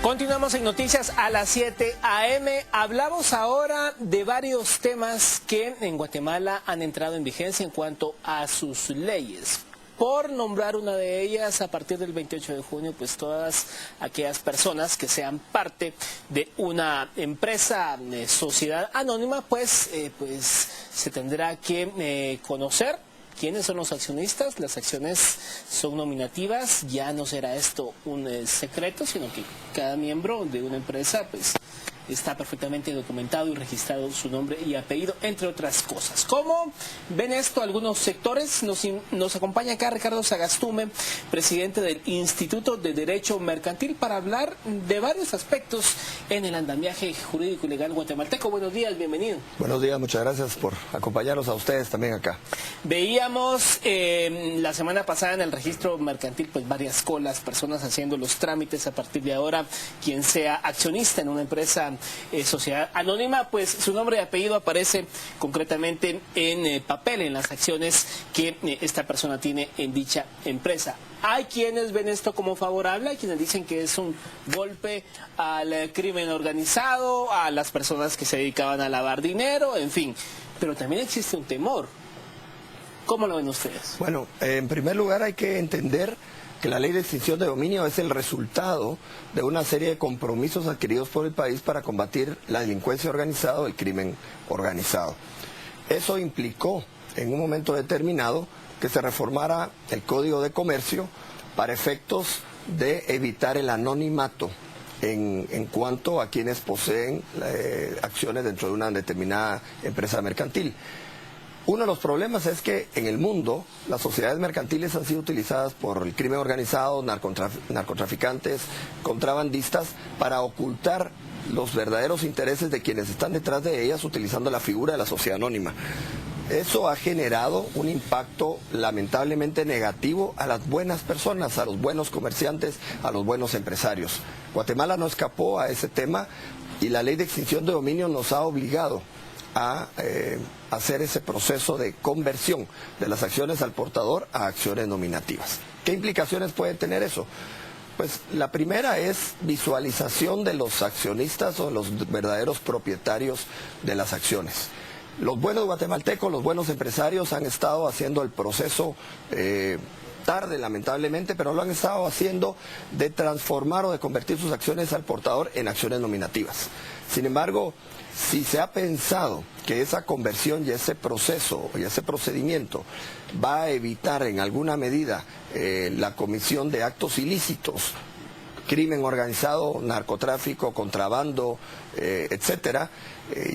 Continuamos en Noticias a las 7 a.m. Hablamos ahora de varios temas que en Guatemala han entrado en vigencia en cuanto a sus leyes. Por nombrar una de ellas, a partir del 28 de junio, pues todas aquellas personas que sean parte de una empresa, sociedad anónima, pues se tendrá que conocer quiénes son los accionistas. Las acciones son nominativas, ya no será esto un secreto, sino que cada miembro de una empresa pues está perfectamente documentado y registrado su nombre y apellido, entre otras cosas. ¿Cómo ven esto algunos sectores? Nos acompaña acá Ricardo Sagastume, presidente del Instituto de Derecho Mercantil, para hablar de varios aspectos en el andamiaje jurídico y legal guatemalteco. Buenos días, bienvenido. Buenos días, muchas gracias por acompañarnos a ustedes también acá. Veíamos la semana pasada en el registro mercantil pues varias colas, personas haciendo los trámites. A partir de ahora, quien sea accionista en una empresa sociedad anónima, pues su nombre y apellido aparece concretamente en papel, en las acciones que esta persona tiene en dicha empresa. Hay quienes ven esto como favorable, hay quienes dicen que es un golpe al crimen organizado, a las personas que se dedicaban a lavar dinero, en fin. Pero también existe un temor. ¿Cómo lo ven ustedes? Bueno, en primer lugar hay que entender que la ley de extinción de dominio es el resultado de una serie de compromisos adquiridos por el país para combatir la delincuencia organizada o el crimen organizado. Eso implicó en un momento determinado que se reformara el Código de Comercio para efectos de evitar el anonimato en cuanto a quienes poseen acciones dentro de una determinada empresa mercantil. Uno de los problemas es que en el mundo las sociedades mercantiles han sido utilizadas por el crimen organizado, narcotraficantes, contrabandistas, para ocultar los verdaderos intereses de quienes están detrás de ellas utilizando la figura de la sociedad anónima. Eso ha generado un impacto lamentablemente negativo a las buenas personas, a los buenos comerciantes, a los buenos empresarios. Guatemala no escapó a ese tema y la ley de extinción de dominio nos ha obligado a hacer ese proceso de conversión de las acciones al portador a acciones nominativas. ¿Qué implicaciones puede tener eso? Pues la primera es visualización de los accionistas o los verdaderos propietarios de las acciones. Los buenos guatemaltecos, los buenos empresarios han estado haciendo el proceso tarde, lamentablemente, pero lo han estado haciendo de transformar o de convertir sus acciones al portador en acciones nominativas. Sin embargo, si se ha pensado que esa conversión y ese proceso y ese procedimiento va a evitar en alguna medida la comisión de actos ilícitos, crimen organizado, narcotráfico, contrabando, etcétera,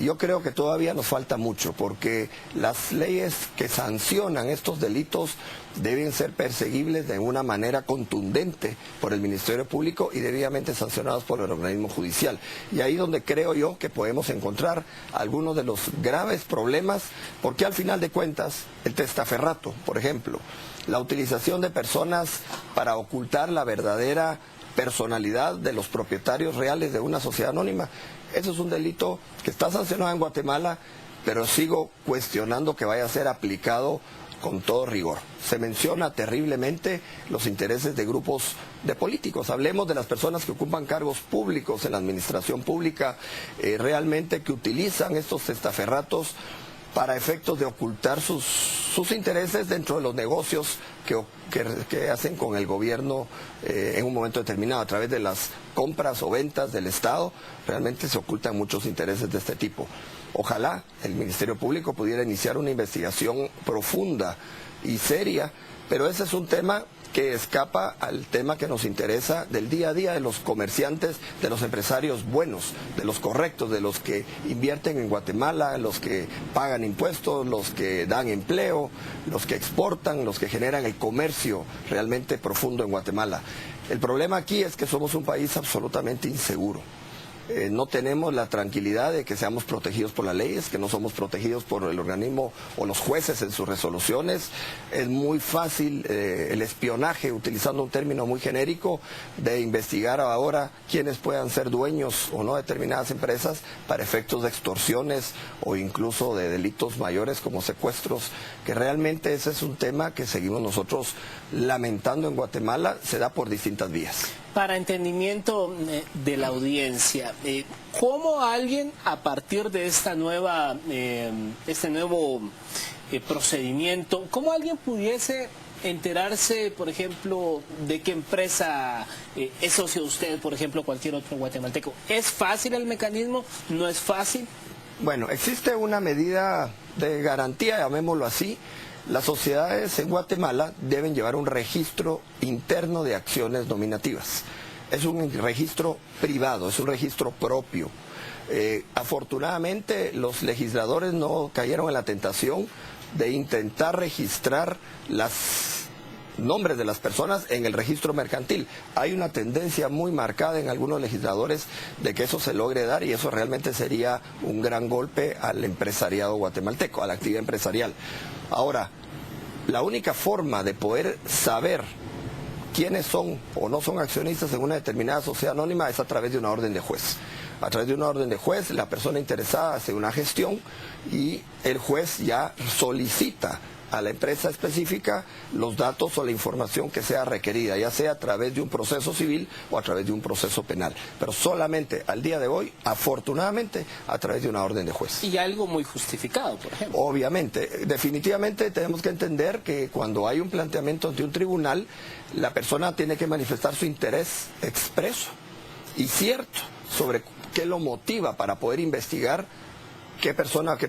yo creo que todavía nos falta mucho, porque las leyes que sancionan estos delitos deben ser perseguibles de una manera contundente por el Ministerio Público y debidamente sancionados por el organismo judicial. Y ahí donde creo yo que podemos encontrar algunos de los graves problemas, porque al final de cuentas el testaferrato, por ejemplo, la utilización de personas para ocultar la verdadera personalidad de los propietarios reales de una sociedad anónima, eso es un delito que está sancionado en Guatemala, pero sigo cuestionando que vaya a ser aplicado con todo rigor. Se menciona terriblemente los intereses de grupos de políticos. Hablemos de las personas que ocupan cargos públicos en la administración pública, realmente que utilizan estos testaferratos para efectos de ocultar sus intereses dentro de los negocios que hacen con el gobierno en un momento determinado. A través de las compras o ventas del Estado, realmente se ocultan muchos intereses de este tipo. Ojalá el Ministerio Público pudiera iniciar una investigación profunda y seria, pero ese es un tema que escapa al tema que nos interesa del día a día de los comerciantes, de los empresarios buenos, de los correctos, de los que invierten en Guatemala, los que pagan impuestos, los que dan empleo, los que exportan, los que generan el comercio realmente profundo en Guatemala. El problema aquí es que somos un país absolutamente inseguro. No tenemos la tranquilidad de que seamos protegidos por las leyes, que no somos protegidos por el organismo o los jueces en sus resoluciones. Es muy fácil el espionaje, utilizando un término muy genérico, de investigar ahora quiénes puedan ser dueños o no de determinadas empresas para efectos de extorsiones o incluso de delitos mayores como secuestros, que realmente ese es un tema que seguimos nosotros lamentando en Guatemala, se da por distintas vías. Para entendimiento de la audiencia, ¿cómo alguien a partir de esta nueva, este nuevo procedimiento, cómo alguien pudiese enterarse, por ejemplo, de qué empresa es socio de usted, por ejemplo, cualquier otro guatemalteco? ¿Es fácil el mecanismo? ¿No es fácil? Bueno, existe una medida de garantía, llamémoslo así. Las sociedades en Guatemala deben llevar un registro interno de acciones nominativas. Es un registro privado, es un registro propio. Afortunadamente, los legisladores no cayeron en la tentación de intentar registrar los nombres de las personas en el registro mercantil. Hay una tendencia muy marcada en algunos legisladores de que eso se logre dar, y eso realmente sería un gran golpe al empresariado guatemalteco, a la actividad empresarial. Ahora, la única forma de poder saber quiénes son o no son accionistas en una determinada sociedad anónima es a través de una orden de juez. A través de una orden de juez, la persona interesada hace una gestión y el juez ya solicita a la empresa específica los datos o la información que sea requerida, ya sea a través de un proceso civil o a través de un proceso penal. Pero solamente al día de hoy, afortunadamente, a través de una orden de juez. Y algo muy justificado, por ejemplo. Obviamente, definitivamente tenemos que entender que cuando hay un planteamiento ante un tribunal, la persona tiene que manifestar su interés expreso y cierto sobre qué lo motiva para poder investigar qué personas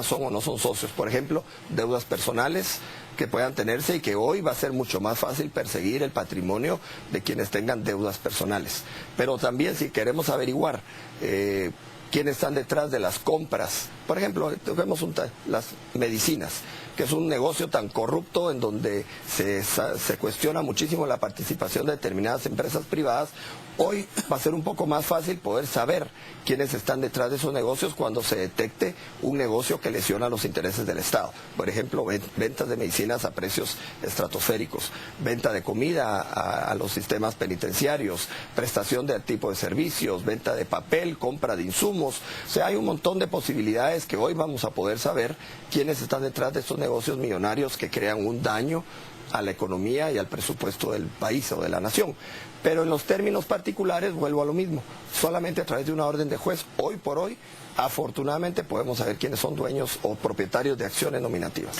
son o no son socios. Por ejemplo, deudas personales que puedan tenerse, y que hoy va a ser mucho más fácil perseguir el patrimonio de quienes tengan deudas personales. Pero también, si queremos averiguar quiénes están detrás de las compras, por ejemplo, vemos las medicinas, que es un negocio tan corrupto en donde se cuestiona muchísimo la participación de determinadas empresas privadas. Hoy va a ser un poco más fácil poder saber quiénes están detrás de esos negocios cuando se detecte un negocio que lesiona los intereses del Estado. Por ejemplo, ventas de medicinas a precios estratosféricos, venta de comida a los sistemas penitenciarios, prestación de tipo de servicios, venta de papel, compra de insumos. O sea, hay un montón de posibilidades que hoy vamos a poder saber quiénes están detrás de estos negocios millonarios que crean un daño a la economía y al presupuesto del país o de la nación. Pero en los términos particulares vuelvo a lo mismo, solamente a través de una orden de juez, hoy por hoy, afortunadamente podemos saber quiénes son dueños o propietarios de acciones nominativas.